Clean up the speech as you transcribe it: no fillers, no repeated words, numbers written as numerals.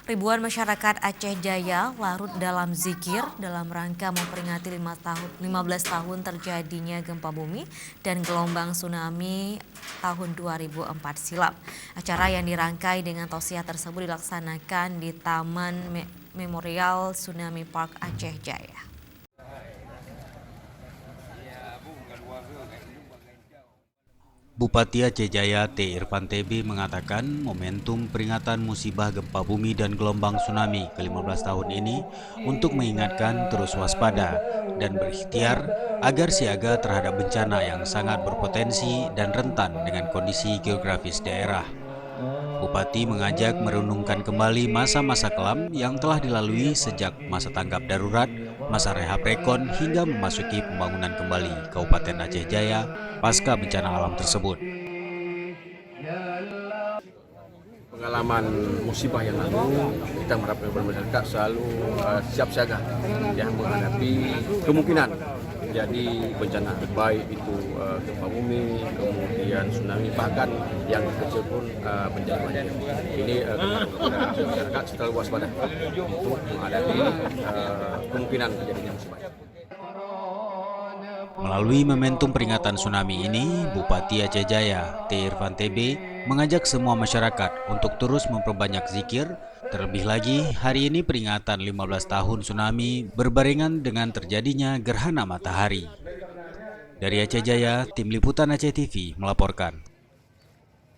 Ribuan masyarakat Aceh Jaya larut dalam zikir dalam rangka memperingati 15 tahun terjadinya gempa bumi dan gelombang tsunami tahun 2004 silam. Acara yang dirangkai dengan tausiah tersebut dilaksanakan di Taman Memorial Tsunami Park Aceh Jaya. Bupati Aceh Jaya T. Irfan TB mengatakan momentum peringatan musibah gempa bumi dan gelombang tsunami ke-15 tahun ini untuk mengingatkan terus waspada dan berikhtiar agar siaga terhadap bencana yang sangat berpotensi dan rentan dengan kondisi geografis daerah. Bupati mengajak merenungkan kembali masa-masa kelam yang telah dilalui sejak masa tanggap darurat, masa rehab rekon hingga memasuki pembangunan kembali Kabupaten Aceh Jaya pasca bencana alam tersebut. Pengalaman musibah yang lalu, kita mengharapkan masyarakat selalu siap siaga yang menghadapi kemungkinan jadi bencana, baik itu gempa bumi, kemudian tsunami, bahkan yang kecil pun bencana banjir. Ini kepada masyarakat selalu waspada untuk menghadapi kemungkinan terjadinya musibah. Melalui momentum peringatan tsunami ini, Bupati Aceh Jaya T. Irfan TB mengajak semua masyarakat untuk terus memperbanyak zikir. Terlebih lagi, hari ini peringatan 15 tahun tsunami berbarengan dengan terjadinya gerhana matahari. Dari Aceh Jaya, Tim Liputan Aceh TV melaporkan.